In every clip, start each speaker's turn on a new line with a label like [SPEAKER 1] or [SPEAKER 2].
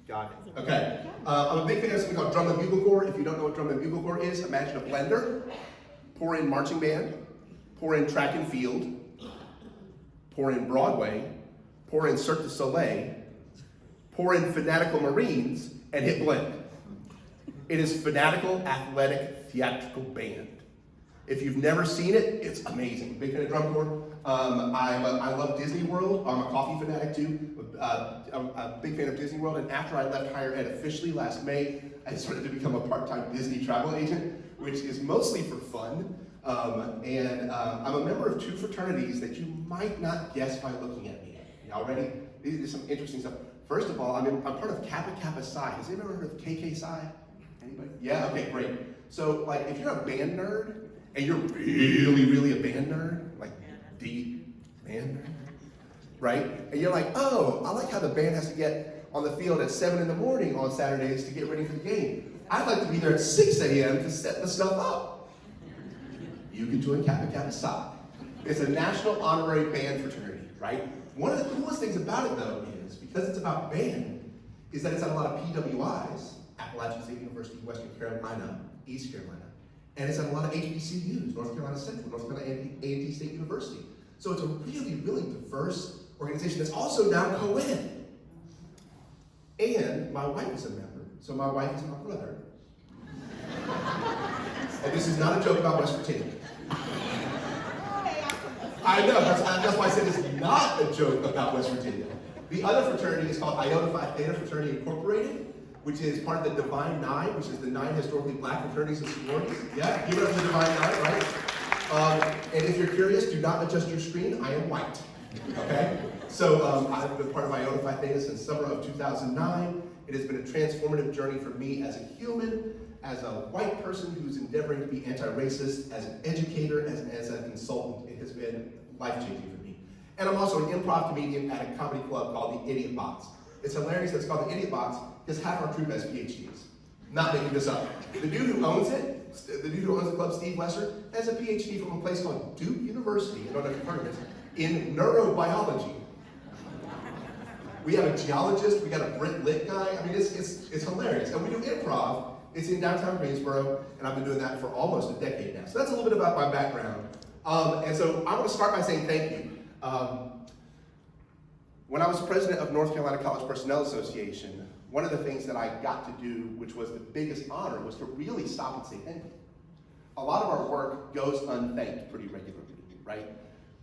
[SPEAKER 1] Got it. Okay. I'm a big fan of something called drum and bugle corps. If you don't know what drum and bugle corps is, imagine a blender. Pour in marching band. Pour in track and field. Pour in Broadway. Pour in Cirque du Soleil. Pour in Fanatical Marines, and hit blend. It is fanatical, athletic, theatrical band. If you've never seen it, it's amazing. Big fan of drum corps. I love Disney World. I'm a coffee fanatic too. I'm a big fan of Disney World, and after I left higher ed officially last May, I started to become a part-time Disney travel agent, which is mostly for fun. I'm a member of two fraternities that you might not guess by looking at me. Y'all ready? These are some interesting stuff. First of all, I'm part of Kappa Kappa Psi. Has anyone ever heard of KK Psi? Anybody? Yeah, okay, great. So, like, if you're a band nerd, and you're really, really a band nerd, like deep band nerd, right? And you're like, oh, I like how the band has to get on the field at 7 in the morning on Saturdays to get ready for the game. I'd like to be there at 6 a.m. to set the stuff up. You can join Kappa Kappa Psi. It's a national honorary band fraternity, right? One of the coolest things about it, though, is because it's about band, is that it's at a lot of PWIs, Appalachian State University, Western Carolina, East Carolina, and it's at a lot of HBCUs, North Carolina Central, North Carolina A&T State University. So it's a really, really diverse organization that's also now co-ed. And my wife is a member, so my wife is my brother. And this is not a joke about West Virginia. I know, that's why I said it's not a joke about West Virginia. The other fraternity is called Iota Phi Theta Fraternity Incorporated, which is part of the Divine Nine, which is the 9 historically black fraternities and sororities. Yeah, give it up to the Divine Nine, right? And if you're curious, do not adjust your screen. I am white, okay? So I've been part of Iota Phi Theta since summer of 2009. It has been a transformative journey for me as a human, as a white person who's endeavoring to be anti-racist, as an educator, as a consultant. It has been life-changing for me. And I'm also an improv comedian at a comedy club called the Idiot Box. It's hilarious that it's called the Idiot Box because half our troupe has PhDs. Not making this up. The dude who owns it, the dude who owns the club, Steve Lesser, has a PhD from a place called Duke University, I don't know if you've heard of this, in neurobiology. We have a geologist, we got a Brit Lit guy. I mean, it's hilarious. And we do improv. It's in downtown Greensboro, and I've been doing that for almost a decade now. So that's a little bit about my background. And so I want to start by saying thank you. When I was president of North Carolina College Personnel Association, one of the things that I got to do, which was the biggest honor, was to really stop and say thank you. A lot of our work goes unthanked pretty regularly, right?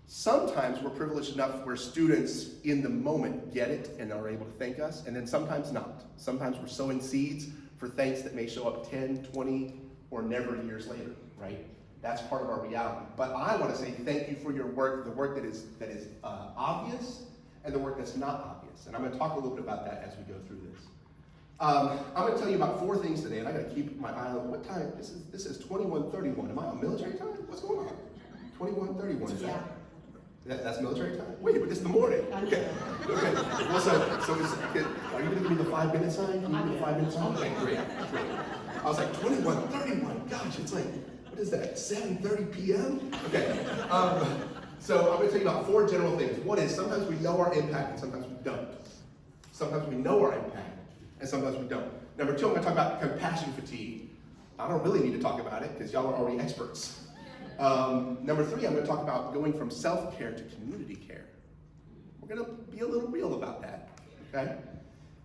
[SPEAKER 1] Sometimes we're privileged enough where students in the moment get it and are able to thank us, and then sometimes not. Sometimes we're sowing seeds for thanks that may show up 10, 20, or never years later, right? That's part of our reality. But I want to say thank you for your work, the work that is obvious, and the work that's not obvious. And I'm going to talk a little bit about that as we go through this. I'm going to tell you about 4 things today, and I got to keep my eye on what time. This is 21:31. Am I on military time? What's going on? 21:31. Is that's military time? Wait, but it's the morning. Okay. Well, so are you going to give me the 5-minute sign? Can you give me the 5-minute sign? Okay, great. I was like 21:31. Gosh, it's like, what is that? 7:30 p.m. Okay. So I'm going to tell you about 4 general things. One is sometimes we know our impact and sometimes we don't. Sometimes we know our impact and sometimes we don't. Number 2, I'm going to talk about compassion fatigue. I don't really need to talk about it because y'all are already experts. Number 3, I'm going to talk about going from self-care to community care. We're going to be a little real about that, okay?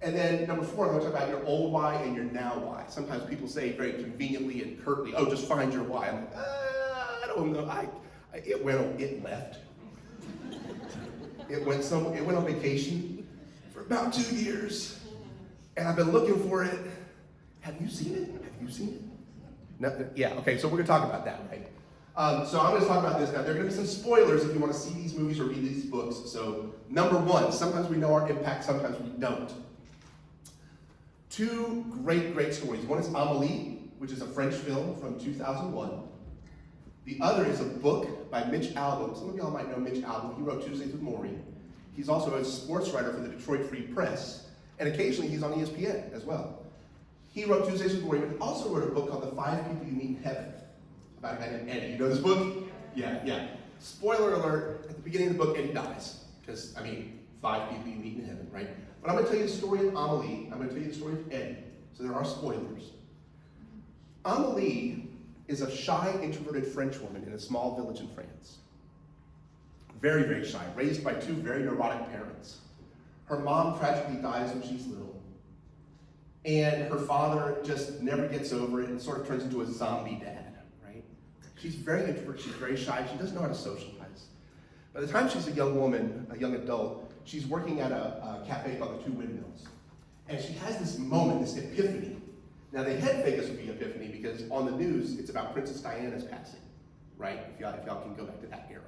[SPEAKER 1] And then number 4, I'm going to talk about your old why and your now why. Sometimes people say very conveniently and curtly, oh, just find your why. I'm like, I don't know. It left. It went on vacation for about 2 years, and I've been looking for it. Have you seen it? Have you seen it? No, yeah, okay, so we're going to talk about that, right? So I'm going to talk about this now. There are going to be some spoilers if you want to see these movies or read these books. So number 1, sometimes we know our impact, sometimes we don't. 2 great stories. One is Amélie, which is a French film from 2001. The other is a book by Mitch Albom. Some of y'all might know Mitch Albom. He wrote Tuesdays with Maureen. He's also a sports writer for the Detroit Free Press, and occasionally he's on ESPN as well. He wrote Tuesdays with Maureen, but he also wrote a book called The 5 People You Meet in Heaven, about a guy named Eddie. You know this book? Yeah. Spoiler alert, at the beginning of the book, Eddie dies. Because, 5 people you meet in heaven, right? But I'm going to tell you the story of Amelie. I'm going to tell you the story of Eddie. So there are spoilers. Amelie is a shy, introverted French woman in a small village in France. Very, very shy, raised by two very neurotic parents. Her mom tragically dies when she's little. And her father just never gets over it and sort of turns into a zombie dad, right? She's very introverted, she's very shy, she doesn't know how to socialize. By the time she's a young woman, a young adult, she's working at a cafe called the Two Windmills. And she has this moment, this epiphany. Now the head fake this would be epiphany because on the news, it's about Princess Diana's passing, right? If y'all can go back to that era.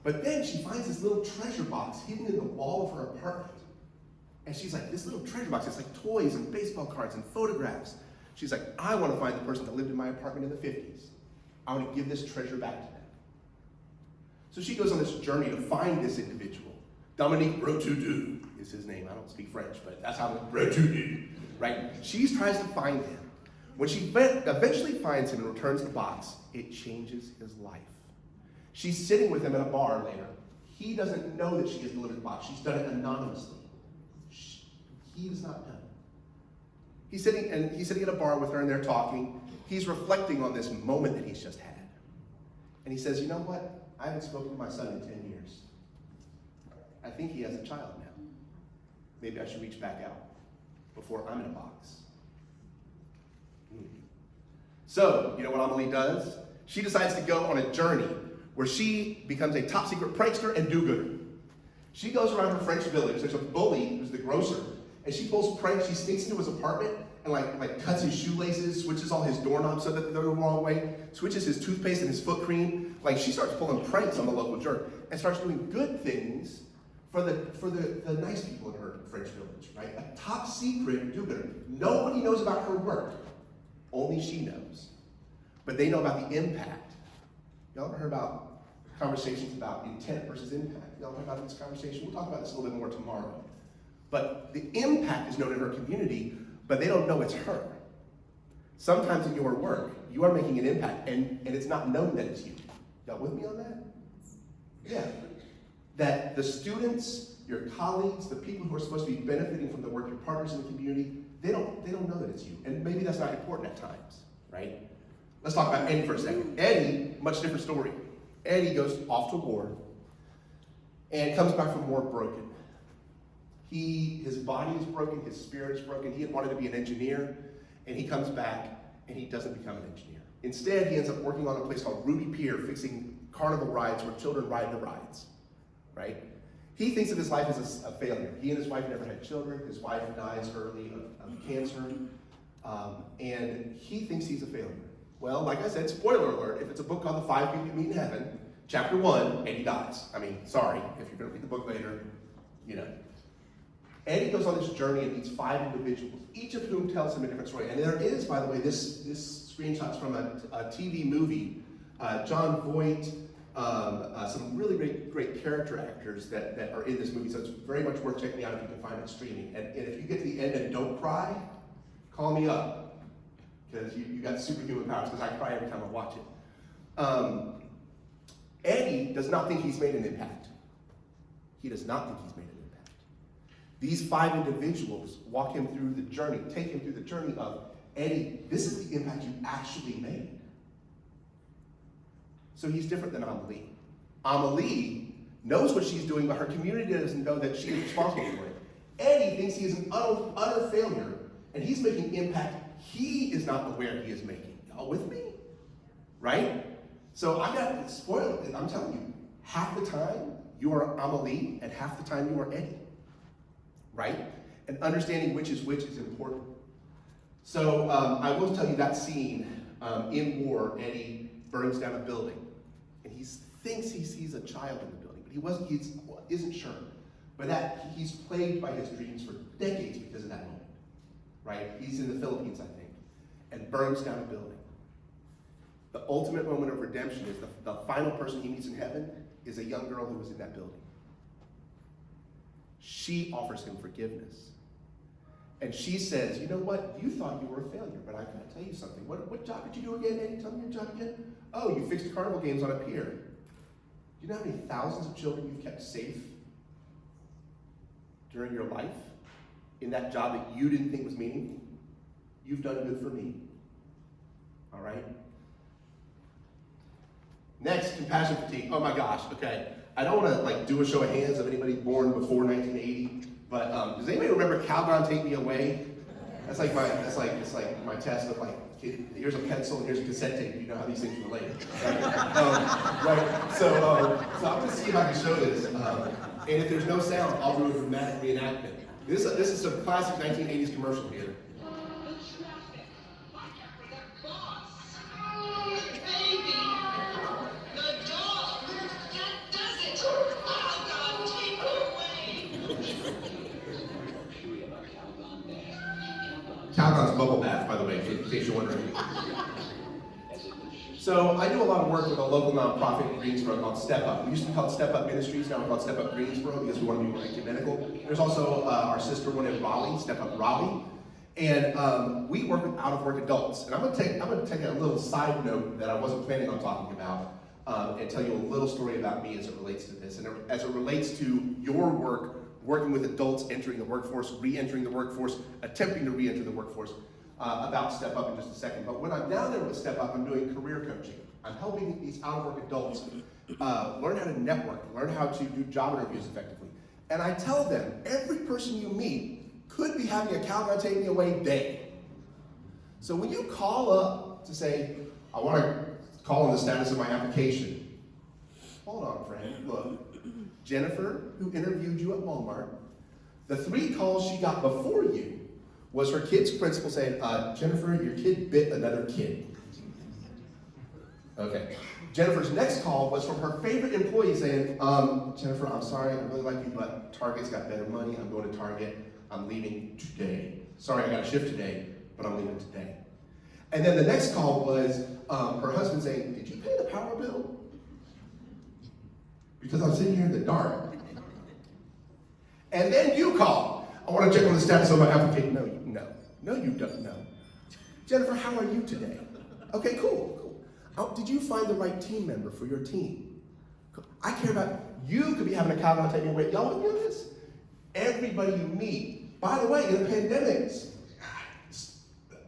[SPEAKER 1] But then she finds this little treasure box hidden in the wall of her apartment. And she's like, this little treasure box, it's like toys and baseball cards and photographs. She's like, I want to find the person that lived in my apartment in the 50s. I want to give this treasure back to them. So she goes on this journey to find this individual. Dominique Rotudu is his name. I don't speak French, but that's how Rotudu, right? She tries to find him. When she eventually finds him and returns the box, it changes his life. She's sitting with him at a bar later. He doesn't know that she has delivered the box. She's done it anonymously. He does not know. He's sitting at a bar with her and they're talking. He's reflecting on this moment that he's just had. And he says, you know what? I haven't spoken to my son in 10 years. I think he has a child now. Maybe I should reach back out before I'm in a box. So, you know what Amelie does? She decides to go on a journey where she becomes a top secret prankster and do-gooder. She goes around her French village. There's a bully who's the grocer. And she pulls pranks. She sneaks into his apartment and like cuts his shoelaces, switches all his doorknobs so that they're the wrong way, switches his toothpaste and his foot cream. Like she starts pulling pranks on the local jerk and starts doing good things for the nice people in her French village, right? A top secret do-gooder. Nobody knows about her work. Only she knows. But they know about the impact. Y'all ever heard about conversations about intent versus impact? Y'all heard about this conversation? We'll talk about this a little bit more tomorrow. But the impact is known in her community, but they don't know it's her. Sometimes in your work, you are making an impact, and it's not known that it's you. Y'all with me on that? Yeah. That the students, your colleagues, the people who are supposed to be benefiting from the work, your partners in the community, they don't know that it's you. And maybe that's not important at times, right? Let's talk about Eddie for a second. Eddie, much different story. Eddie goes off to war and comes back from war broken. His body is broken, his spirit is broken. He had wanted to be an engineer, and he comes back, and he doesn't become an engineer. Instead, he ends up working on a place called Ruby Pier, fixing carnival rides where children ride the rides, right? He thinks of his life as a failure. He and his wife never had children. His wife dies early of cancer, and he thinks he's a failure. Well, like I said, spoiler alert, if it's a book called The 5 People You Meet in Heaven, chapter 1, Eddie dies. I mean, sorry, if you're going to read the book later, you know. Eddie goes on this journey and meets 5 individuals, each of whom tells him a different story. And there is, by the way, this screenshot's from a TV movie. John Voight, some really great character actors that are in this movie. So it's very much worth checking out if you can find it streaming. And if you get to the end and don't cry, call me up. Because you got superhuman powers, because I cry every time I watch it. Eddie does not think he's made an impact. He does not think he's made an impact. These 5 individuals walk him through the journey, take him through the journey of, Eddie, this is the impact you actually made. So he's different than Amelie. Amelie knows what she's doing, but her community doesn't know that she is responsible for it. Eddie thinks he is an utter failure, and he's making impact he is not aware he is making. Y'all with me? Right? So I got to spoil it. I'm telling you, half the time you are Amelie, and half the time you are Eddie. Right? And understanding which is important. So I will tell you that scene in war, Eddie burns down a building, and he thinks he sees a child in the building, but he isn't sure. But he's plagued by his dreams for decades because of that moment. Right? He's in the Philippines, I think, and burns down a building. The ultimate moment of redemption is the final person he meets in heaven is a young girl who was in that building. She offers him forgiveness. And she says, you know what? You thought you were a failure, but I gotta tell you something. What job did you do again, Eddie? Tell me your job again. Oh, you fixed carnival games on a pier. Do you know how many thousands of children you've kept safe during your life? in that job that you didn't think was meaningful, you've done good for me. All right? Next, compassion fatigue. Oh my gosh, okay. I don't want to like do a show of hands of anybody born before 1980, but does anybody remember Calgon Take Me Away? It's like my test of like, here's a pencil and here's a cassette tape. You know how these things relate, right? Right. So I'm going to see if I can show this. And if there's no sound, I'll do a dramatic reenactment. This is some classic 1980s commercial here. Calgon's bubble bath, by the way, in case you're wondering. So I do a lot of work with a local nonprofit in Greensboro called Step Up. We used to be called Step Up Ministries, now we're called Step Up Greensboro because we want to be more ecumenical. There's also our sister one in Raleigh, Step Up Raleigh. And we work with out-of-work adults. And I'm going to take a little side note that I wasn't planning on talking about and tell you a little story about me as it relates to this. And as it relates to your work, working with adults entering the workforce, re-entering the workforce, attempting to re-enter the workforce, about Step Up in just a second. But when I'm down there with Step Up, I'm doing career coaching. I'm helping these out-of-work adults learn how to network, learn how to do job interviews effectively. And I tell them, every person you meet could be having a Calgon Take Me Away day. So when you call up to say, I want to call on the status of my application, hold on, friend, look. Jennifer, who interviewed you at Walmart, the 3 calls she got before you was her kid's principal saying, Jennifer, your kid bit another kid. Okay. Jennifer's next call was from her favorite employee saying, Jennifer, I'm sorry, I really like you, but Target's got better money. I'm going to Target. I'm leaving today. Sorry, I got a shift today, but I'm leaving today. And then the next call was her husband saying, did you pay the power bill? Because I'm sitting here in the dark. And then you call. I want to check on the status of my application. No, you don't know. Jennifer, how are you today? Okay, cool. Oh, did you find the right team member for your team? I care about, you could be having a Calgon Take Me Away. Y'all with me on this? Everybody you meet. By the way, in the pandemics,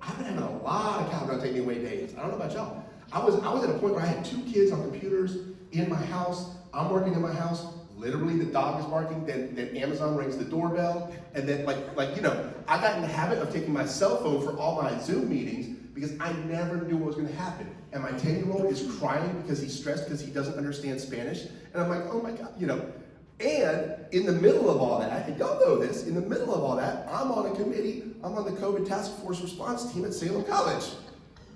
[SPEAKER 1] I've been having a lot of Calgon Take Me Away days. I don't know about y'all. I was at a point where I had 2 kids on computers in my house. I'm working in my house. Literally, the dog is barking. Then Amazon rings the doorbell, and then I got in the habit of taking my cell phone for all my Zoom meetings because I never knew what was going to happen. And my 10-year-old is crying because he's stressed because he doesn't understand Spanish, and I'm like, oh my God, And in the middle of all that, and y'all know this, in the middle of all that, I'm on a committee. I'm on the COVID task force response team at Salem College,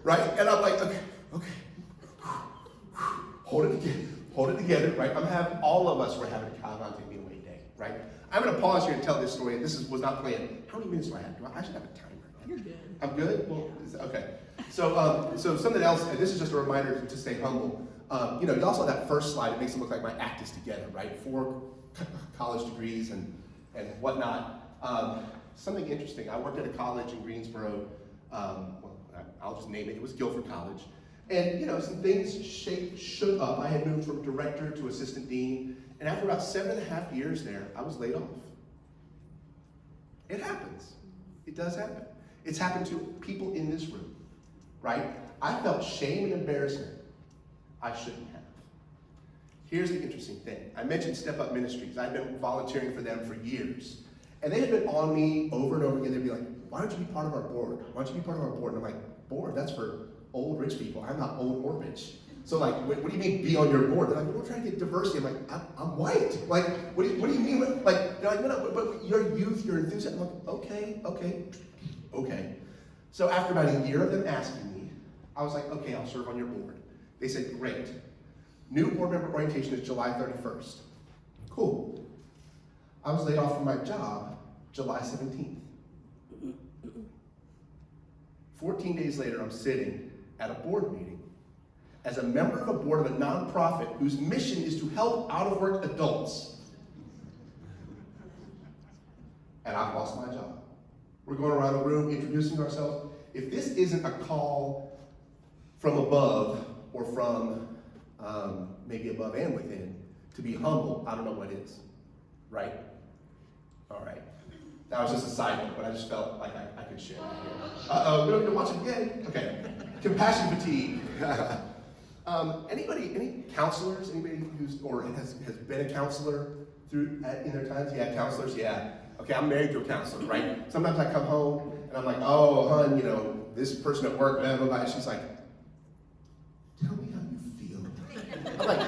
[SPEAKER 1] right? And I'm like, okay, hold it together, right? All of us were having a Calgon Take Me Away day, right? I'm going to pause here and tell this story. This was not planned. How many minutes do I have? I should have a timer.
[SPEAKER 2] You're good.
[SPEAKER 1] I'm good? Well, okay. So something else, and this is just a reminder to stay humble. Y'all saw that first slide. It makes it look like my act is together, right? 4 college degrees and whatnot. Something interesting. I worked at a college in Greensboro. I'll just name it. It was Guilford College. And some things shook up. I had moved from director to assistant dean, and after about 7.5 years there, I was laid off. It happens. It does happen. It's happened to people in this room, right? I felt shame and embarrassment I shouldn't have. Here's the interesting thing. I mentioned Step Up Ministries. I've been volunteering for them for years. And they had been on me over and over again. They'd be like, why don't you be part of our board? Why don't you be part of our board? And I'm like, board? That's for old rich people. I'm not old or rich. So what do you mean be on your board? They're like, we're trying to get diversity. I'm like, I'm white. What do you mean? They're like, no, but your youth, your enthusiasm. I'm like, okay. So after about a year of them asking me, I was like, okay, I'll serve on your board. They said, great. New board member orientation is July 31st. Cool. I was laid off from my job July 17th. 14 days later, I'm sitting at a board meeting as a member of a board of a nonprofit whose mission is to help out-of-work adults. And I've lost my job. We're going around the room introducing ourselves. If this isn't a call from above or from maybe above and within to be humble, I don't know what is, right? All right. That was just a side note, but I just felt like I could share that here. Uh-oh, we don't need to watch it again. Okay. Compassion fatigue. Any counselors? Anybody who's or has been a counselor in their times? Yeah, counselors. Yeah. Okay, I'm married to a counselor, right? Sometimes I come home and I'm like, oh, hon, this person at work, blah blah blah. And she's like, tell me how you feel. I'm like,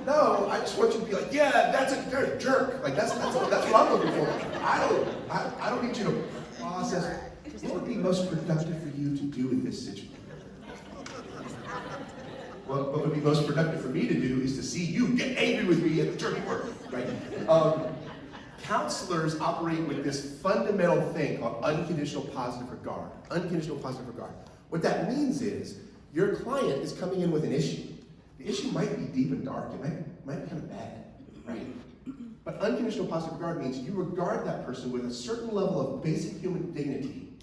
[SPEAKER 1] no, I just want you to be like, yeah, they're a jerk. Like that's what I'm looking for. I don't need you to process. What would be most productive for you to do in this situation? What would be most productive for me to do is to see you get angry with me at the church work, right? Counselors operate with this fundamental thing called unconditional positive regard. Unconditional positive regard. What that means is your client is coming in with an issue. The issue might be deep and dark. It might be kind of bad, right? But unconditional positive regard means you regard that person with a certain level of basic human dignity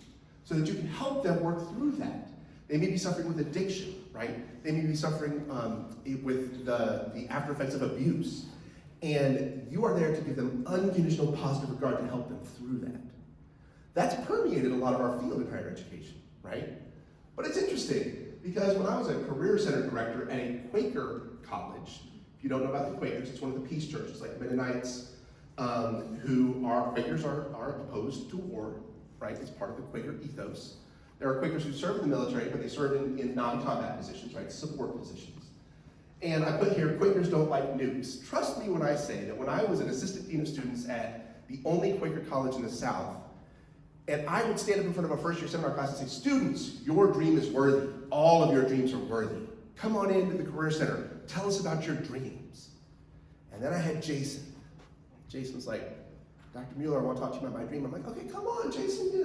[SPEAKER 1] so that you can help them work through that. They may be suffering with addiction, right? They may be suffering with the after effects of abuse. And you are there to give them unconditional positive regard to help them through that. That's permeated a lot of our field in higher education, right? But it's interesting, because when I was a career center director at a Quaker college, if you don't know about the Quakers, it's one of the peace churches, like Mennonites, Quakers are opposed to war, right? It's part of the Quaker ethos. There are Quakers who serve in the military, but they serve in non-combat positions, right? Support positions. And I put here, Quakers don't like nukes. Trust me when I say that when I was an assistant dean of students at the only Quaker college in the South, and I would stand up in front of a first-year seminar class and say, students, your dream is worthy. All of your dreams are worthy. Come on into the Career Center. Tell us about your dreams. And then I had Jason. Jason's like, Dr. Mueller, I want to talk to you about my dream. I'm like, okay, come on, Jason,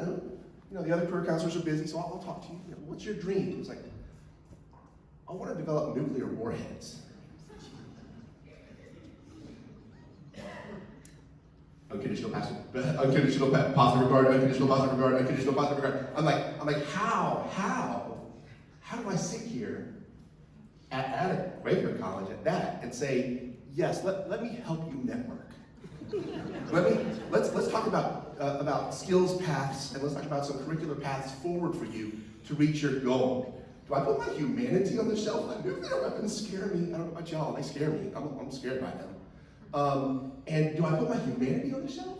[SPEAKER 1] the other career counselors are busy, so I'll talk to you. What's your dream? He was like, I want to develop nuclear warheads. Unconditional positive regard, unconditional positive regard. I'm like, how do I sit here at a Quaker college at that and say, yes, let me help you network. Let's talk about skills paths, and let's talk about some curricular paths forward for you to reach your goal. Do I put my humanity on the shelf? Like, nuclear weapons scare me. I don't know about y'all, they scare me. I'm scared by them. And do I put my humanity on the shelf?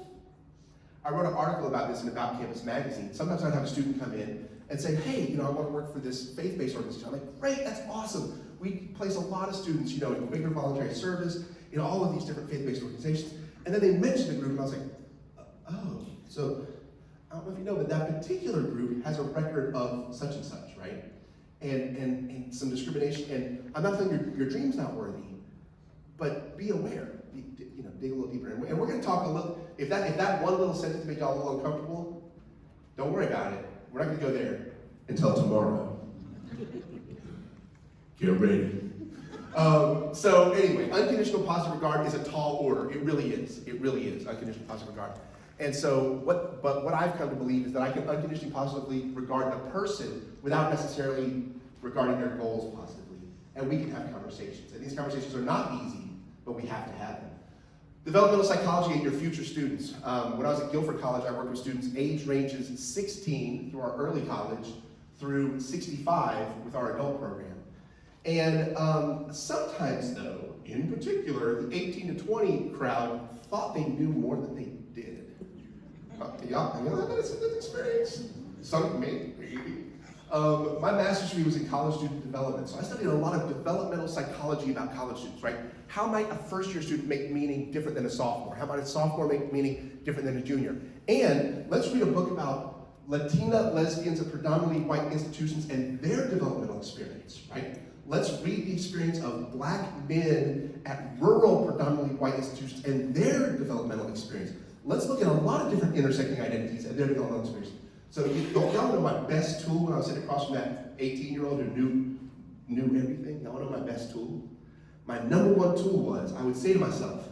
[SPEAKER 1] I wrote an article about this in About Campus magazine. Sometimes I'd have a student come in and say, hey, I want to work for this faith-based organization. I'm like, great, that's awesome. We place a lot of students, in Quaker Voluntary Service, all of these different faith-based organizations. And then they mentioned the group, and I was like, oh, so I don't know if you know, but that particular group has a record of such and such, right? And some discrimination. And I'm not saying your dream's not worthy, but be aware. Dig a little deeper. And we're going to talk a little. If that one little sentence made y'all a little uncomfortable, don't worry about it. We're not going to go there until tomorrow. Get ready. So anyway, unconditional positive regard is a tall order. It really is. It really is unconditional positive regard. And so what I've come to believe is that I can unconditionally positively regard a person without necessarily regarding their goals positively. And we can have conversations. And these conversations are not easy, but we have to have them. Developmental psychology and your future students. When I was at Guilford College, I worked with students age ranges 16 through our early college through 65 with our adult program. And sometimes, though, in particular, the 18 to 20 crowd thought they knew more than they did. Y'all have that experience? Some, maybe. My master's degree was in college student development, so I studied a lot of developmental psychology about college students, right? How might a first-year student make meaning different than a sophomore? How might a sophomore make meaning different than a junior? And let's read a book about Latina lesbians at predominantly white institutions and their developmental experience, right? Let's read the experience of black men at rural predominantly white institutions and their developmental experience. Let's look at a lot of different intersecting identities and their developmental experience. So y'all know my best tool when I was sitting across from that 18-year-old who knew everything? Y'all know my best tool? My number one tool was, I would say to myself,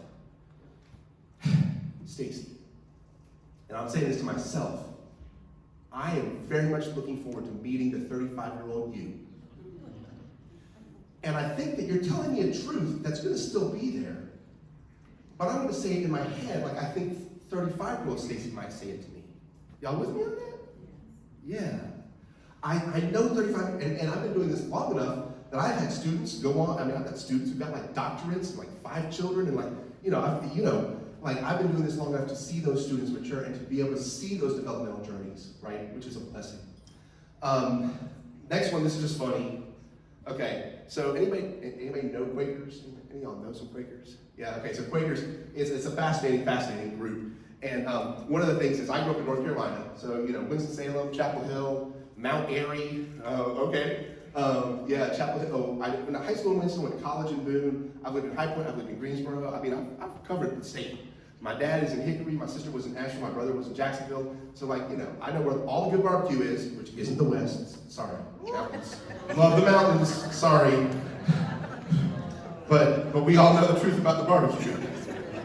[SPEAKER 1] Stacy, and I'm saying this to myself, I am very much looking forward to meeting the 35-year-old you. And I think that you're telling me a truth that's going to still be there. But I'm going to say it in my head, like I think 35-year-old Stacy might say it to me. Y'all with me on that? Yeah. I know 35, and I've been doing this long enough that I've had students go on. I mean, I've got students who've got like doctorates and like 5 children, and like, I've been doing this long enough to see those students mature and to be able to see those developmental journeys, right? Which is a blessing. Next one, this is just funny. Okay, so anybody know Quakers? Any of y'all know some Quakers? Yeah, okay, so Quakers, it's a fascinating group. And one of the things is I grew up in North Carolina, so Winston-Salem, Chapel Hill, Mount Airy, Chapel Hill. I went to high school in Winston, went to college in Boone. I've lived in High Point, I've lived in Greensboro. I mean, I've covered the state. My dad is in Hickory, my sister was in Asheville, my brother was in Jacksonville. So I know where all the good barbecue is, which isn't the West, sorry. Mountains. Love the mountains, sorry. But we all know the truth about the barbecue.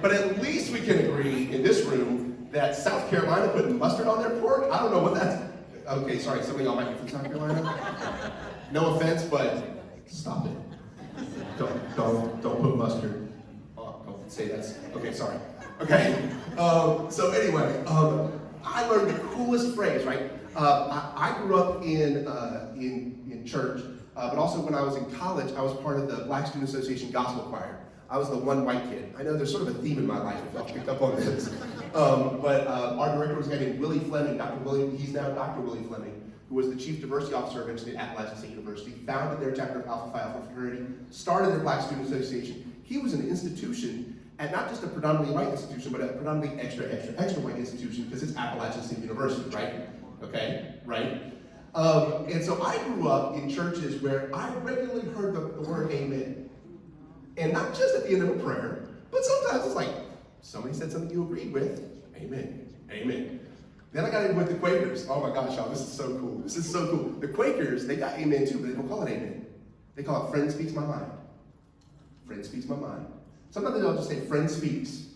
[SPEAKER 1] But at least we can agree in this room that South Carolina putting mustard on their pork, I don't know what that's, okay, sorry, some of y'all might be from South Carolina. No offense, but stop it. Don't put mustard. Oh, don't say that's, okay, sorry. Okay, so anyway, I learned the coolest phrase, right? I grew up in church, but also when I was in college, I was part of the Black Student Association Gospel Choir. I was the one white kid. I know there's sort of a theme in my life, if y'all picked up on this. But our director was a guy named Willie Fleming, he's now Dr. Willie Fleming, who was the Chief Diversity Officer of NCACCIA at Appalachian State University, founded their chapter of Alpha Phi Alpha fraternity, started their Black Student Association. He was an institution, and not just a predominantly white institution, but a predominantly extra white institution, because it's Appalachian State University, right? Okay, right? And so I grew up in churches where I regularly heard the word amen. And not just at the end of a prayer, but sometimes it's like, somebody said something you agreed with, amen, amen. Then I got in with the Quakers. Oh my gosh, y'all, this is so cool. This is so cool. The Quakers, they got amen too, but they don't call it amen. They call it friend speaks my mind. Friend speaks my mind. Sometimes they'll just say friend speaks.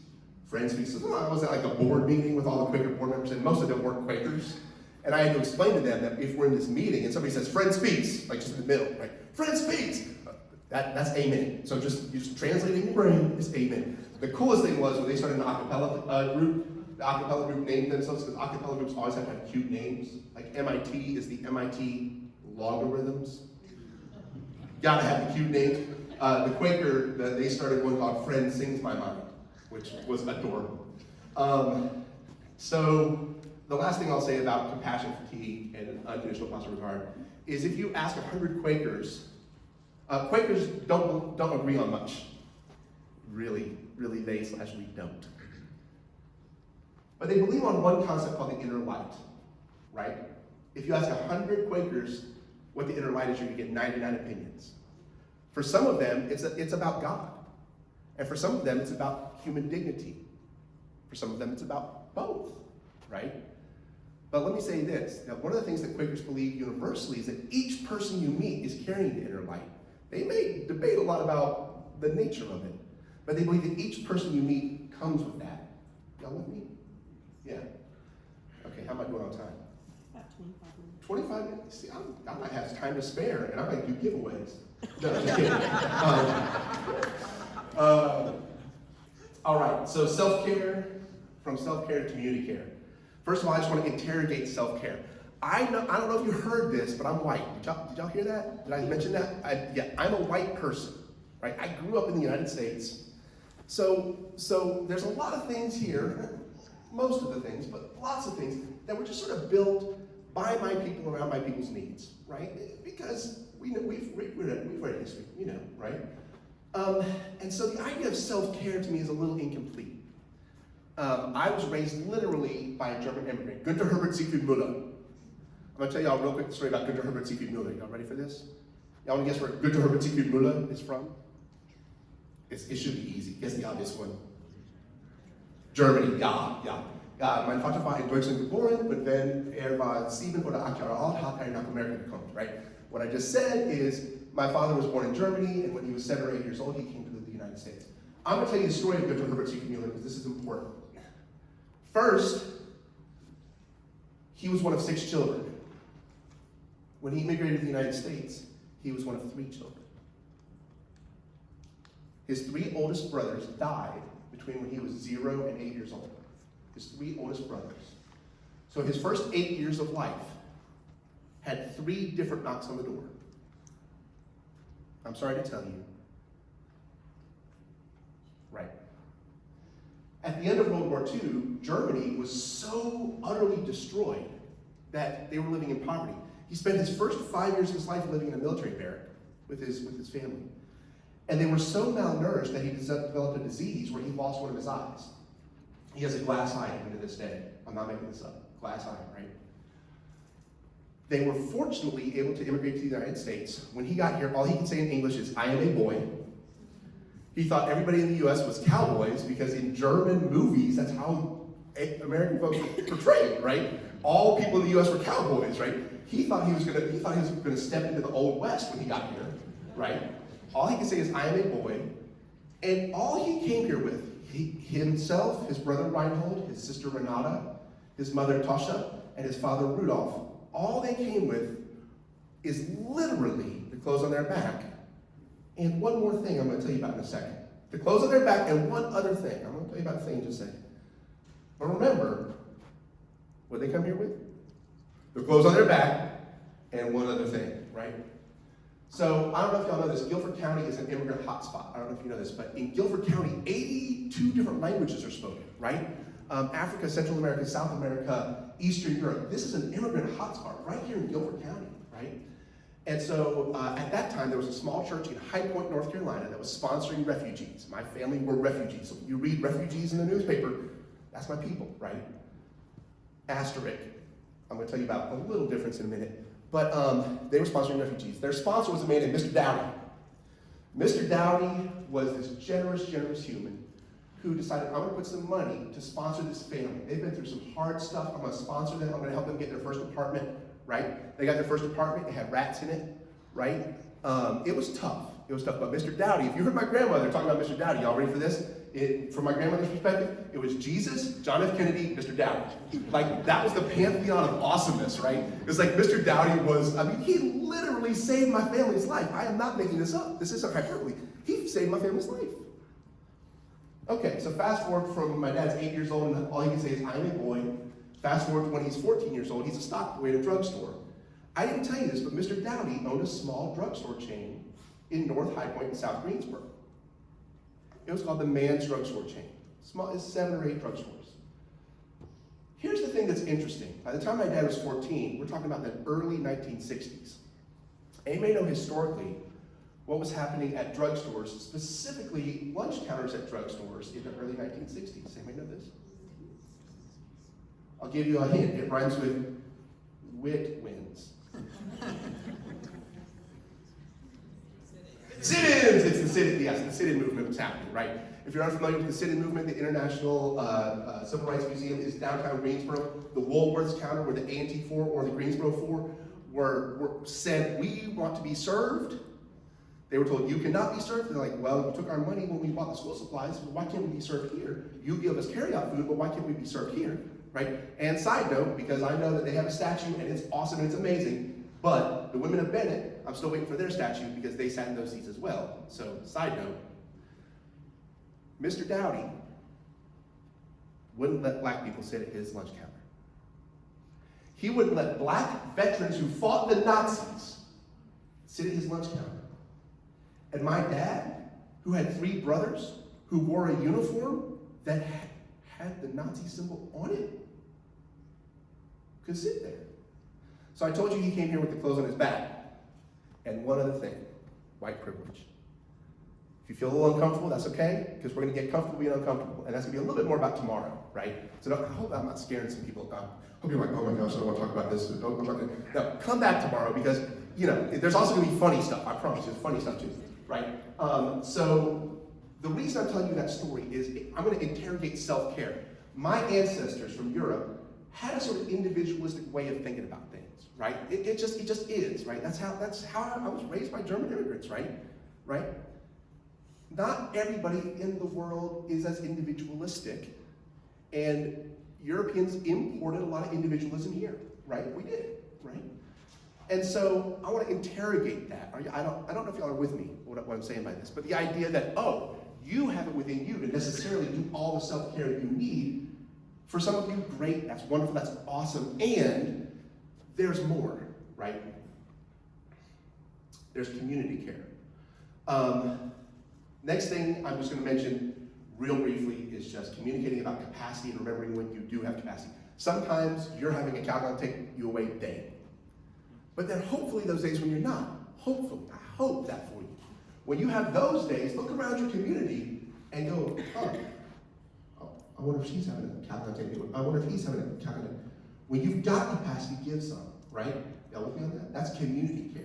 [SPEAKER 1] Friend speaks. So I was at like a board meeting with all the Quaker board members, and most of them weren't Quakers. And I had to explain to them that if we're in this meeting and somebody says friend speaks, like just in the middle, right? Friend speaks. That's amen. So you just translate it in your brain, it's amen. The coolest thing was when they started an acapella group, the acapella group named themselves, because acapella groups always have to have cute names. Like MIT is the MIT logarithms. Gotta have the cute name. The Quaker, they started one called Friend Sings My Mind, which was adorable. So the last thing I'll say about compassion, fatigue, and unconditional positive regard is if you ask 100 Quakers, Quakers don't agree on much. Really, they/we don't. But they believe on one concept called the inner light, right? If you ask 100 Quakers what the inner light is, you're gonna get 99 opinions. For some of them, it's about God. And for some of them, it's about human dignity. For some of them, it's about both, right? But let me say this, that one of the things that Quakers believe universally is that each person you meet is carrying the inner light. They may debate a lot about the nature of it, but they believe that each person you meet comes with that. Y'all with me? Yeah. Okay, how am I doing on time?
[SPEAKER 2] About 25 minutes.
[SPEAKER 1] 25 minutes? See, I might have time to spare, and I might do giveaways. No, just kidding. All right, so self-care, from self-care to community care. First of all, I just want to interrogate self-care. I don't know if you heard this, but I'm white. Did y'all hear that? Did I mention that? I'm a white person, right? I grew up in the United States. So there's a lot of things here, most of the things, but lots of things that were just sort of built by my people around my people's needs, right? Because we've read history, right? And so the idea of self-care to me is a little incomplete. I was raised literally by a German immigrant, Günther Herbert Siegfried Müller. I'm gonna tell y'all a real quick story about Günther Herbert Siegfried Müller. Y'all ready for this? Y'all wanna guess where Günther Herbert Siegfried Müller is from? It should be easy. Guess the obvious one. Germany, ja. Mein Vater war in Deutschland geboren, but then war 7 oder 8 Jahre alt, hat nach Amerika gekommen, right? What I just said is, my father was born in Germany, and when he was 7 or 8 years old, he came to the United States. I'm gonna tell you the story of Günther Herbert Siegfried Müller, because this is important. First, he was one of 6 children. When he immigrated to the United States, he was one of 3 children. His 3 oldest brothers died between when he was 0 and 8 years old. his 3 oldest brothers. So his first 8 years of life had 3 different knocks on the door. I'm sorry to tell you. Right. At the end of World War II, Germany was so utterly destroyed that they were living in poverty. He spent his first 5 years of his life living in a military barrack with his family. And they were so malnourished that he developed a disease where he lost one of his eyes. He has a glass eye even to this day. I'm not making this up. Glass eye, right? They were fortunately able to immigrate to the United States. When he got here, all he could say in English is, "I am a boy." He thought everybody in the US was cowboys because in German movies, that's how American folks were portrayed, right? All people in the US were cowboys, right? He thought he was gonna step into the Old West when he got here, right? All he could say is, "I am a boy." And all he came here with, himself, his brother Reinhold, his sister Renata, his mother Tosha, and his father Rudolph, all they came with is literally the clothes on their back. And one more thing I'm going to tell you about in a second. The clothes on their back and one other thing. I'm going to tell you about the thing in just a second. But remember, what they come here with? The clothes on their back and one other thing, right? So, I don't know if y'all know this, Guilford County is an immigrant hotspot. I don't know if you know this, but in Guilford County, 82 different languages are spoken, right? Africa, Central America, South America, Eastern Europe. This is an immigrant hotspot right here in Guilford County, right? And so, at that time, there was a small church in High Point, North Carolina that was sponsoring refugees. My family were refugees. So you read refugees in the newspaper, that's my people, right? Asterisk. I'm going to tell you about a little difference in a minute. But they were sponsoring refugees. Their sponsor was a man named Mr. Dowdy. Mr. Dowdy was this generous human who decided, I'm going to put some money to sponsor this family. They've been through some hard stuff. I'm going to sponsor them. I'm going to help them get their first apartment, right? They got their first apartment. It had rats in it, right? It was tough. It was tough. But Mr. Dowdy, if you heard my grandmother talking about Mr. Dowdy, y'all ready for this? From my grandmother's perspective, it was Jesus, John F. Kennedy, Mr. Dowdy. Like, that was the pantheon of awesomeness, right? It was like Mr. Dowdy was, he literally saved my family's life. I am not making this up. This isn't hyperbole. He saved my family's life. Okay, so fast forward from my dad's 8 years old, and all he can say is, I'm a boy. Fast forward to when he's 14 years old, he's a stock boy at a drugstore. I didn't tell you this, but Mr. Dowdy owned a small drugstore chain in North High Point and South Greensboro. It was called the Man's Drugstore Chain. Small, it's 7 or 8 drugstores. Here's the thing that's interesting. By the time my dad was 14, we're talking about the early 1960s. And you may know historically what was happening at drugstores, specifically lunch counters at drugstores in the early 1960s. Anybody know this? I'll give you a hint. It rhymes with wit wins. Sit-ins! It's the sit-in movement was happening, right? If you're unfamiliar with the sit-in movement, the International Civil Rights Museum is downtown Greensboro. The Woolworths counter where the A&T 4 or the Greensboro 4 were said, we want to be served. They were told, you cannot be served. They're like, well, you took our money when we bought the school supplies, but why can't we be served here? You give us carry-out food, but why can't we be served here, right? And side note, because I know that they have a statue and it's awesome and it's amazing, but the women of Bennett, I'm still waiting for their statue because they sat in those seats as well. So, side note, Mr. Dowdy wouldn't let black people sit at his lunch counter. He wouldn't let black veterans who fought the Nazis sit at his lunch counter. And my dad, who had 3 brothers who wore a uniform that had the Nazi symbol on it, could sit there. So I told you he came here with the clothes on his back. And one other thing, white privilege. If you feel a little uncomfortable, that's okay, because we're going to get comfortable being uncomfortable. And that's going to be a little bit more about tomorrow, right? So I hope I'm not scaring some people. I hope you're like, oh my gosh, I don't want to talk about this. No, come back tomorrow because, there's also going to be funny stuff. I promise you, there's funny stuff too, right? So the reason I'm telling you that story is I'm going to interrogate self-care. My ancestors from Europe had a sort of individualistic way of thinking about things, right? It just is, right? That's how I was raised by German immigrants, right? Not everybody in the world is as individualistic, and Europeans imported a lot of individualism here, right? We did, right? And so I want to interrogate that. I don't know if y'all are with me what I'm saying by this, but the idea that, you have it within you to necessarily do all the self-care you need For some of you, great, that's wonderful, that's awesome, and there's more, right? There's community care. Next thing I'm just going to mention real briefly is just communicating about capacity and remembering when you do have capacity. Sometimes you're having a calculator take you away a day. But then hopefully those days when you're not, hopefully, I hope that for you. When you have those days, look around your community and go, I wonder if she's having a calculator take me away. I wonder if he's having a calculator. When you've got capacity, give some, right? Y'all with me on that? That's community care.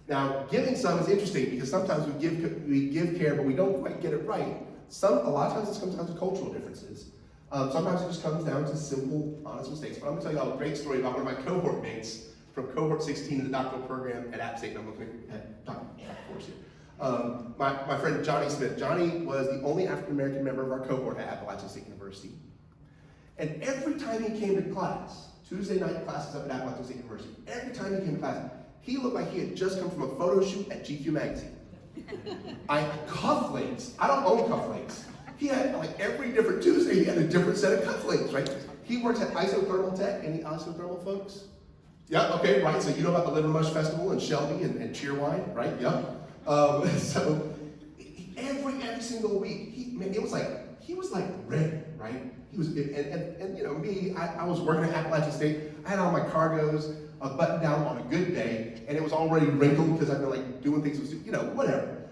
[SPEAKER 1] Now, giving some is interesting because sometimes we give care, but we don't quite get it right. A lot of times this comes down to cultural differences. Sometimes it just comes down to simple, honest mistakes. But I'm going to tell you a great story about one of my cohort mates from cohort 16 in the doctoral program at App State. And I'm looking at Dr. Force here. My friend Johnny Smith. Johnny was the only African-American member of our cohort at Appalachian State University. And every time he came to class, Tuesday night classes up at Appalachian State University, every time he came to class, he looked like he had just come from a photo shoot at GQ magazine. Cufflinks. I don't own cufflinks. He had, like, every different Tuesday, he had a different set of cufflinks, right? He works at Isothermal Tech. Any isothermal folks? Yeah, okay, right. So you know about the Liver Mush Festival and Shelby and Cheerwine, right? Yeah. So every single week, he was like ready, right? He was, and you know, me, I was working at Appalachian State. I had all my cargos buttoned down on a good day, and it was already wrinkled because I've been like doing things with, you know, whatever.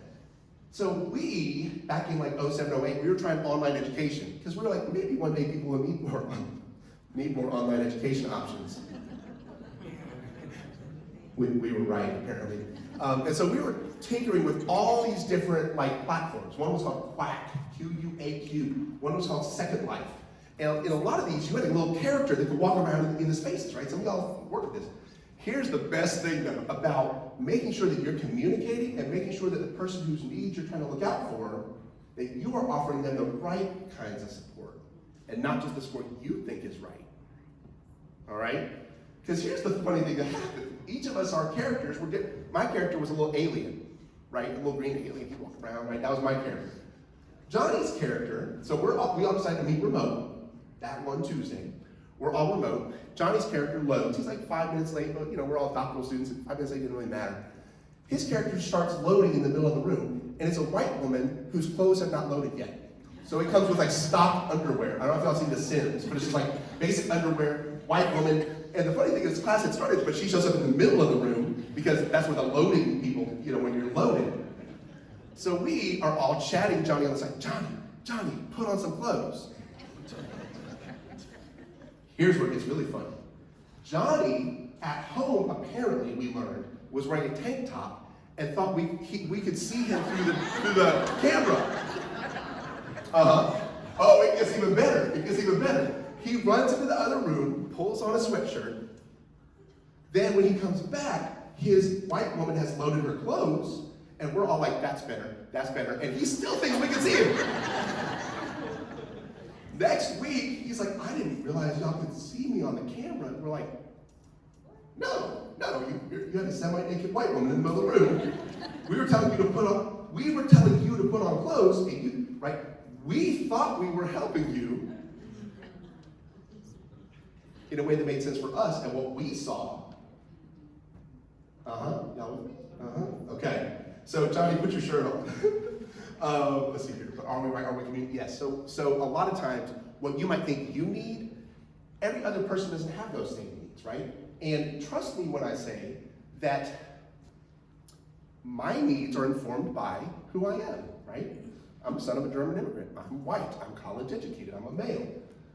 [SPEAKER 1] So we, back in like 07, 08, we were trying online education because we were like, maybe one day people will need more online education options. We were right, apparently. And so we were tinkering with all these different like platforms. One was called Quack, Q-U-A-Q. One was called Second Life. And in a lot of these, you had a little character that could walk around in the spaces, right? Some of y'all work with this. Here's the best thing, though, about making sure that you're communicating and making sure that the person whose needs you're trying to look out for, that you are offering them the right kinds of support and not just the support you think is right. All right? Because here's the funny thing that happened. Each of us, our characters were different. My character was a little alien, right? A little green alien. He walked around, right? That was my character. Johnny's character, so we all decided to meet remote that one Tuesday. We're all remote. Johnny's character loads. He's like 5 minutes late, but you know, we're all doctoral students, and 5 minutes late didn't really matter. His character starts loading in the middle of the room, and it's a white woman whose clothes have not loaded yet. So it comes with like stock underwear. I don't know if y'all seen The Sims, but it's just like basic underwear, white woman. And the funny thing is, class had started, but she shows up in the middle of the room because that's where the loading people, you know, when you're loaded. So we are all chatting Johnny on the side. Johnny, put on some clothes. Here's where it gets really funny. Johnny, at home, apparently, we learned, was wearing a tank top and thought we could see him through the camera. Oh, it gets even better. He runs into the other room, pulls on a sweatshirt. Then when he comes back, his white woman has loaded her clothes, and we're all like, that's better. And he still thinks we can see him. Next week, he's like, I didn't realize y'all could see me on the camera. And we're like, no, you had a semi-naked white woman in the middle of the room. We were telling you to put on clothes, and you, right? We thought we were helping you in a way that made sense for us and what we saw. Okay. So Johnny, put your shirt on. Let's see here. But are we right? Are we community? Yes. So a lot of times, what you might think you need, every other person doesn't have those same needs, right? And trust me when I say that my needs are informed by who I am, right? I'm the son of a German immigrant. I'm white. I'm college educated. I'm a male.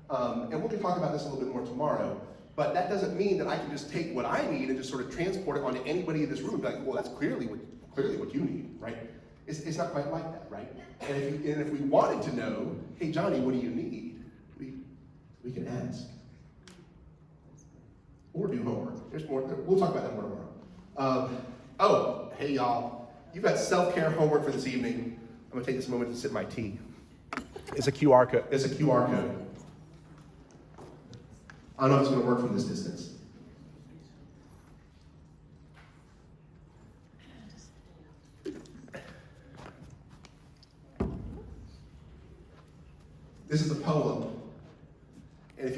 [SPEAKER 1] And we're going to talk about this a little bit more tomorrow. But that doesn't mean that I can just take what I need and just sort of transport it onto anybody in this room and be like, well, that's clearly what you need, right? It's not quite like that, right? And if we wanted to know, hey, Johnny, what do you need? We can ask. Or do homework. There's more. We'll talk about that more tomorrow. Hey, y'all. You've got self-care homework for this evening. I'm going to take this moment to sip my tea. It's a QR code. I don't know if it's going to work from this distance. This is a poem. And if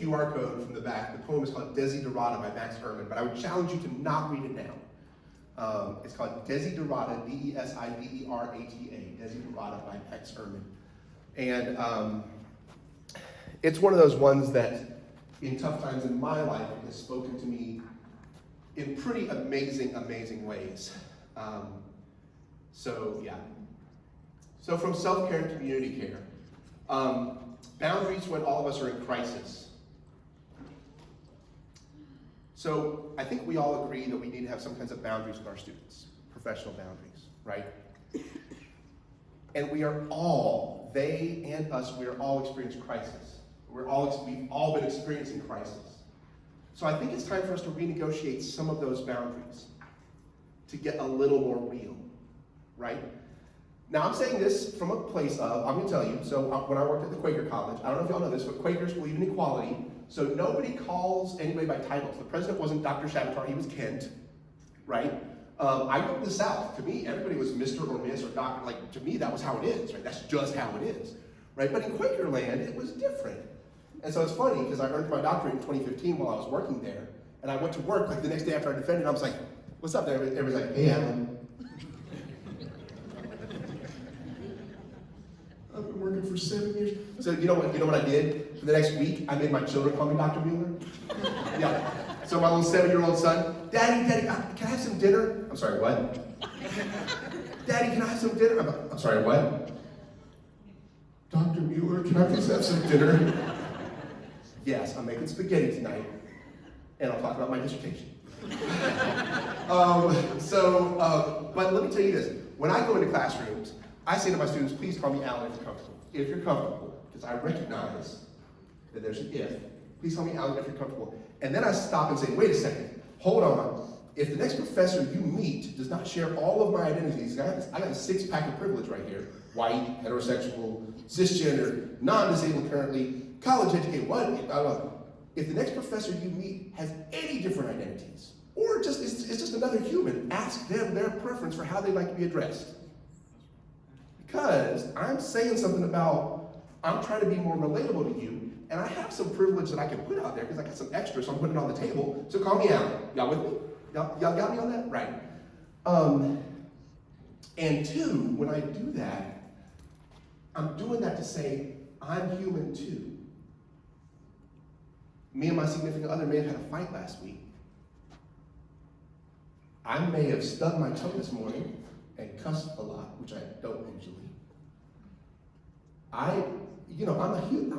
[SPEAKER 1] QR code from the back. The poem is called Desiderata by Max Ehrmann, but I would challenge you to not read it now. It's called Desiderata, D-E-S-I-D-E-R-A-T-A, Desiderata by Max Ehrmann. And it's one of those ones that, in tough times in my life, has spoken to me in pretty amazing, amazing ways. So from self-care to community care. Boundaries when all of us are in crisis. So I think we all agree that we need to have some kinds of boundaries with our students, professional boundaries, right? And we are all, they and us, we are all experiencing crisis. We've all been experiencing crisis. So I think it's time for us to renegotiate some of those boundaries to get a little more real, right? Now I'm saying this from a place of, I'm gonna tell you, so when I worked at the Quaker College, I don't know if y'all know this, but Quakers believe in equality, so nobody calls anybody by titles. The president wasn't Dr. Shabatar, he was Kent, right? I grew up in the South. To me, everybody was Mr. or Miss or Doctor. Like, to me, that was how it is, right? That's just how it is, right? But in Quaker land, it was different. And so it's funny, because I earned my doctorate in 2015 while I was working there, and I went to work like the next day after I defended, I was like, what's up there? Everybody's like, hey, Alan. I've been working for 7 years. So you know what I did? For the next week, I made my children call me Dr. Mueller. Yeah. So my little 7-year-old son, Daddy, can I have some dinner? I'm sorry, what? Daddy, can I have some dinner? I'm sorry, what? Dr. Mueller, can I please have some dinner? Yes, I'm making spaghetti tonight, and I'll talk about my dissertation. But let me tell you this. When I go into classrooms, I say to my students, please call me Alan if you're comfortable. If you're comfortable, because I recognize that there's an if. Please call me Alan if you're comfortable. And then I stop and say, wait a second, hold on. If the next professor you meet does not share all of my identities, I got a 6-pack of privilege right here. White, heterosexual, cisgender, non-disabled currently, college educated, what? If the next professor you meet has any different identities, or it's just another human, ask them their preference for how they like to be addressed. Because I'm saying something about, I'm trying to be more relatable to you, and I have some privilege that I can put out there because I got some extra, so I'm putting it on the table. So call me Alan. Y'all with me? Y'all got me on that? Right. And two, when I do that, I'm doing that to say, I'm human too. Me and my significant other may have had a fight last week. I may have stubbed my toe this morning and cussed a lot, which I don't usually. I'm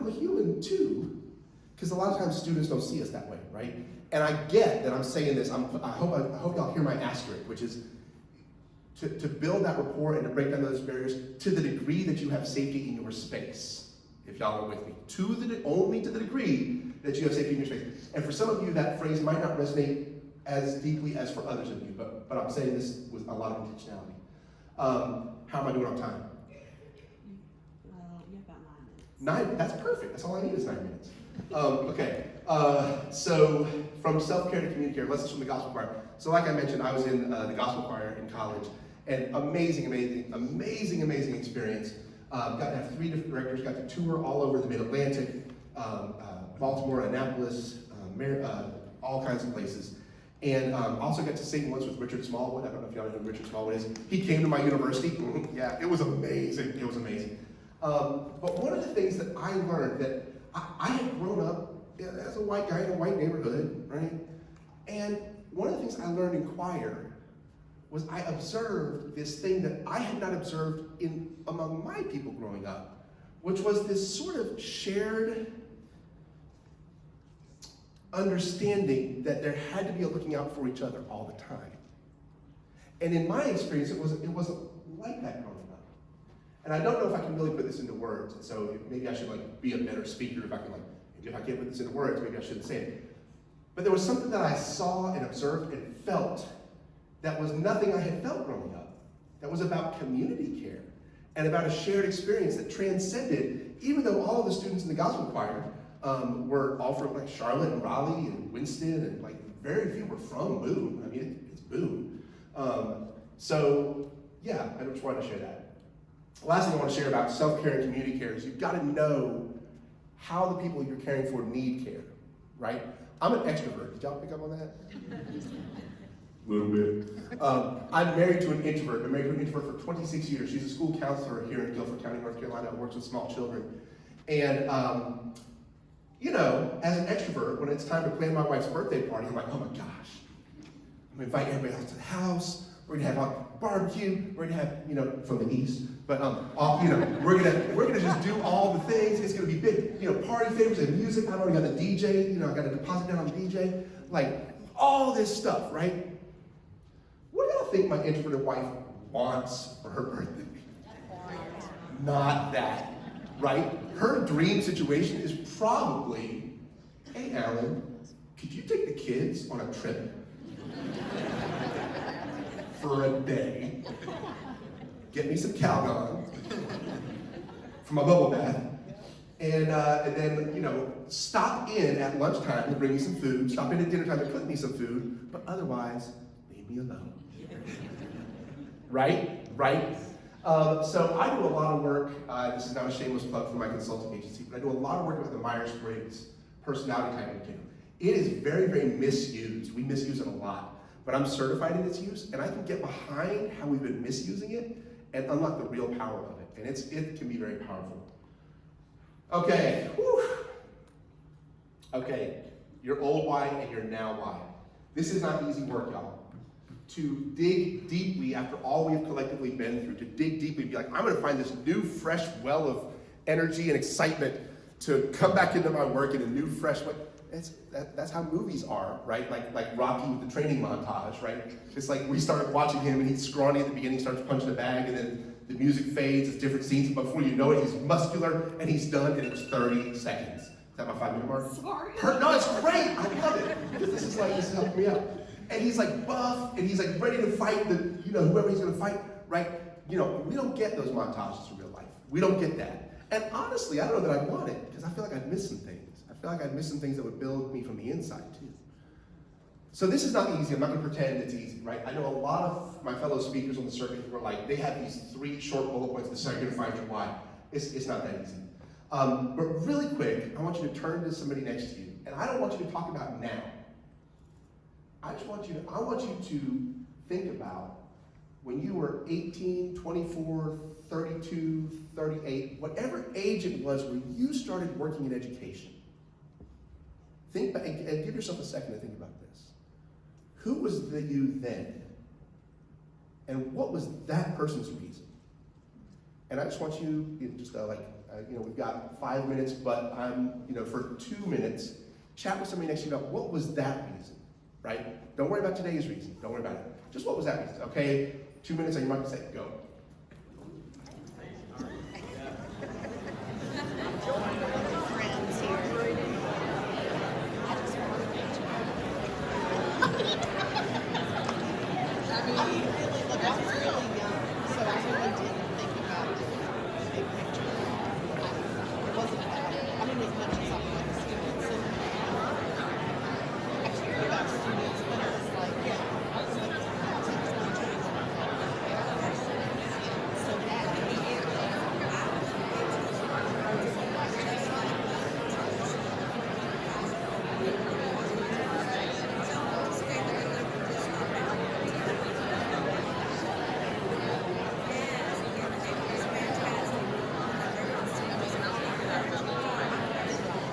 [SPEAKER 1] a human too, because a lot of times students don't see us that way, right? And I get that I'm saying this, I hope y'all hear my asterisk, which is to build that rapport and to break down those barriers to the degree that you have safety in your space, if y'all are with me. Only to the degree that you have safety in your space. And for some of you, that phrase might not resonate as deeply as for others of you, but I'm saying this with a lot of intentionality. How am I doing on time?
[SPEAKER 2] Well, you have about 9 minutes.
[SPEAKER 1] 9, that's perfect. That's all I need is 9 minutes. Okay, so from self-care to community care, lessons from the gospel choir. So like I mentioned, I was in the gospel choir in college, and amazing experience. Got to have 3 different directors, got to tour all over the mid-Atlantic, Baltimore, Annapolis, all kinds of places. And also got to sing once with Richard Smallwood. I don't know if y'all know who Richard Smallwood is. He came to my university. Yeah, it was amazing. It was amazing. But one of the things that I learned that I had grown up as a white guy in a white neighborhood, right? And one of the things I learned in choir was I observed this thing that I had not observed among my people growing up, which was this sort of shared understanding that there had to be a looking out for each other all the time. And in my experience, it wasn't like that growing up. And I don't know if I can really put this into words, and so maybe I should be a better speaker if I can't put this into words, maybe I shouldn't say it. But there was something that I saw and observed and felt that was nothing I had felt growing up. That was about community care and about a shared experience that transcended, even though all of the students in the gospel choir were all from Charlotte and Raleigh and Winston, and very few were from Boone. I mean, it's Boone. So yeah, I just wanted to share that. The last thing I want to share about self-care and community care is you've got to know how the people you're caring for need care, right? I'm an extrovert. Did y'all pick up on that?
[SPEAKER 3] A little bit.
[SPEAKER 1] I'm married to an introvert. I've been married to an introvert for 26 years. She's a school counselor here in Guilford County, North Carolina, works with small children. And, you know, as an extrovert, when it's time to plan my wife's birthday party, I'm like, oh my gosh. I'm gonna invite everybody else to the house. We're gonna have a barbecue. We're gonna have, you know, from the east, but you know, we're gonna just do all the things. It's gonna be big, you know, party favors and music. I've already got a DJ. You know, I got a deposit down on the DJ. Like all this stuff, right? What do y'all think my introverted wife wants for her birthday? Not that, right? Her dream situation is probably, hey Alan, could you take the kids on a trip? For a day, get me some Calgon for my bubble bath, and then, you know, stop in at lunchtime to bring me some food, stop in at dinner time to cook me some food, but otherwise, leave me alone. Right? So I do a lot of work, this is not a shameless plug for my consulting agency, but I do a lot of work with the Myers-Briggs personality type indicator. It is very, very misused. We misuse it a lot. But I'm certified in its use, and I can get behind how we've been misusing it and unlock the real power of it. And it can be very powerful. Okay, whew. Okay, your old why and your now why. This is not easy work, y'all. To dig deeply after all we've collectively been through, to dig deeply and be like, I'm gonna find this new, fresh well of energy and excitement to come back into my work in a new, fresh way. That's how movies are, right? Like Rocky with the training montage, right? It's like we started watching him and he's scrawny at the beginning, starts punching a bag, and then the music fades, it's different scenes, but before you know it, he's muscular and he's done, and it was 30 seconds. Is that my 5-minute mark?
[SPEAKER 2] Sorry.
[SPEAKER 1] No, it's great, I love it. Because this is helping me out. And he's like buff, and he's like ready to fight whoever he's gonna fight, right? You know, we don't get those montages in real life. We don't get that. And honestly, I don't know that I want it, because I feel like I'd miss some things. I feel like I'd miss some things that would build me from the inside too. So this is not easy. I'm not going to pretend it's easy, right? I know a lot of my fellow speakers on the circuit who are like, they have these 3 short bullet points. This is how you're going to find your why. It's not that easy. But really quick, I want you to turn to somebody next to you, and I don't want you to talk about now. I want you to think about when you were 18, 24, 32, 38, whatever age it was where you started working in education. Think back and give yourself a second to think about this. Who was the you then? And what was that person's reason? And I just want you, we've got 5 minutes, but for 2 minutes, chat with somebody next to you about what was that reason, right? Don't worry about today's reason. Don't worry about it. Just what was that reason, okay? 2 minutes on your mic, say, go.